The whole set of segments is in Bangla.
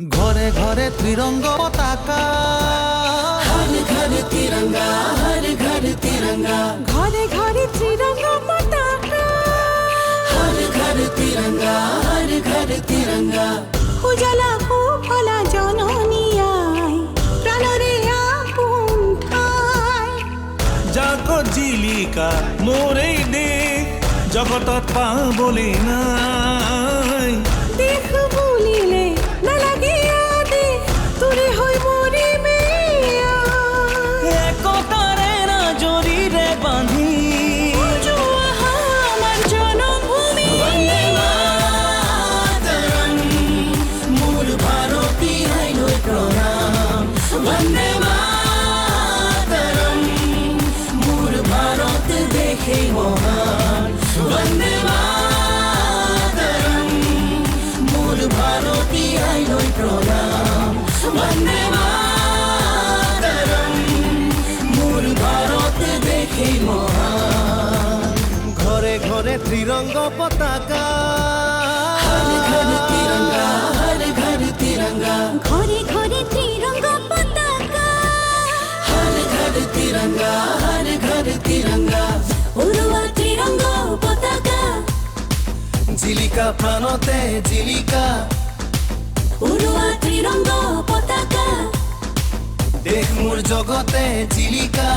ঘরে ঘরে ত্রিরঙ্গ পতাকা, हर घर तिरंगा, हर घर तिरंगा, ঘরে ঘরে ত্রিরঙ্গ পতাকা, हर घर तिरंगा, हर घर तिरंगा। উজালা ভোলা জননী আই, প্রাণরে আপন ঠাই। জাগো জিলিকা মোর এই দেশ, জগতত পাবলে নাই। দেখ বুলিলে নালাগে আদেশ, তোরে হৈ মৰিমে আই। একতাৰে না জৰিৰে বান্ধি, উজোৱা আমাৰ জনমভূমি। वन्दे मातरम्, मोर भारती आइलोय प्रणाम। वन्दे मातरम, मोर भारत देखे महान। वन्दे मातरम, मोर भारती आइलोय प्रणाम। वन्दे मातरम, मोर भारत देखे महान। ঘরে ঘরে ত্রিরঙ্গ পতাকা, हर घर तिरंगा, हर घर तिरंगा, ঘরে ঘরে ত্রিরঙ্গ পতাকা, हर घर तिरंगा, हर घर तिरंगा। উড়োৱা ত্রিরঙ্গ পতাকা, জিলিকা প্রাণতে জিলিকা, উড়োৱা ত্রিরঙ্গ পতাকা। দেশ মোর জগতে জিলিকা।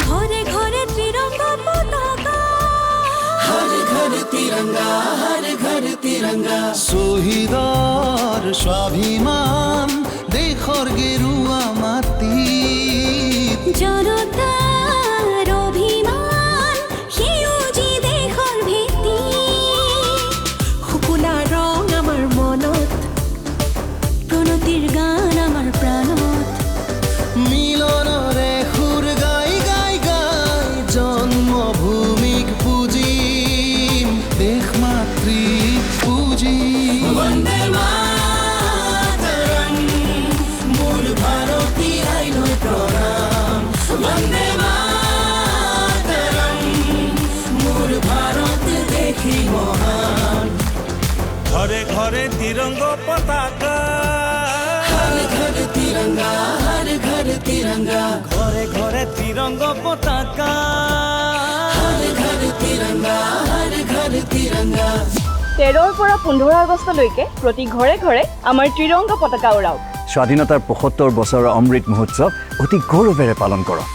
ঘরে ঘরে ত্রিরঙ্গ পতাকা, हर घर तिरंगा, हर घर तिरंगा। শহীদৰ স্বাভিমান, দেশৰ গেৰুৱা মাটি। জনতাৰ অভিমান, সেউজী দেশৰ ভেটি। শুকুলা ৰং আমাৰ মনত, প্ৰণতিৰ গান আমাৰ প্ৰাণত। মিলনৰে সুৰ গাই গাই গাই, জন্মভূমিক পুজিম, দেশ মাতৃক পুজিম। वन्दे मातरम, मोर भारती आइलोय प्रणाम। वन्दे मातरम, मोर भारत देखी महान। ঘরে ঘরে ত্রিরঙ্গ পতাকা, हर घर तिरंगा, हर घर तिरंगा, ঘরে ঘরে ত্রিরঙ্গ পতাকা। हर घर तिरंगा, हर घर तिरंगा। 13ৰ পৰা 15 আগষ্টলৈকে প্ৰতি ঘৰে ঘৰে আমাৰ ত্ৰিৰংগ পতাকা উৰাওক। স্বাধীনতাৰ ৭৫ বছৰৰ অমৃত মহোৎসৱ অতি গৌৰৱেৰে পালন কৰক।